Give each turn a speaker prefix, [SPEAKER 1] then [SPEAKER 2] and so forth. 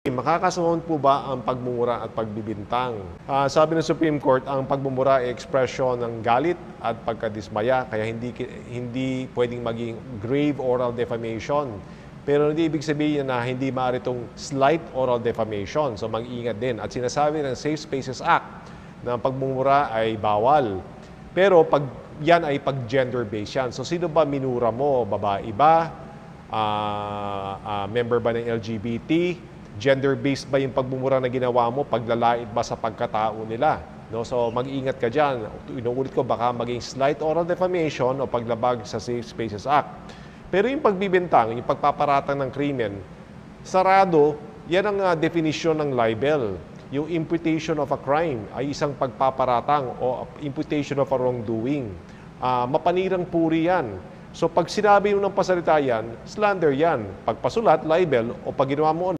[SPEAKER 1] Makakasuhan po ba ang pagmumura at pagbibintang? Sabi ng Supreme Court, ang pagmumura ay ekspresyon ng galit at pagkadismaya, kaya hindi pwedeng maging grave oral defamation. Pero hindi ibig sabihin na hindi maaari itong slight oral defamation. So mag-ingat din. At sinasabi ng Safe Spaces Act na ang pagmumura ay bawal. Pero pag yan ay pag-gender-based yan. So sino ba minura mo? Babae ba? Member ba ng LGBT? Gender-based ba yung pagmumura na ginawa mo? Paglalait ba sa pagkatao nila? No? So mag-ingat ka dyan. Inuulit ko, baka maging slight oral defamation o paglabag sa Safe Spaces Act. Pero yung pagbibintang, yung pagpaparatang ng krimen, sarado, yan ang definition ng libel. Yung imputation of a crime ay isang pagpaparatang o imputation of a wrongdoing. Mapanirang puri yan. So pag sinabi mo ng pasalita yan, slander yan. Pagpasulat, libel, o pag ginawa mo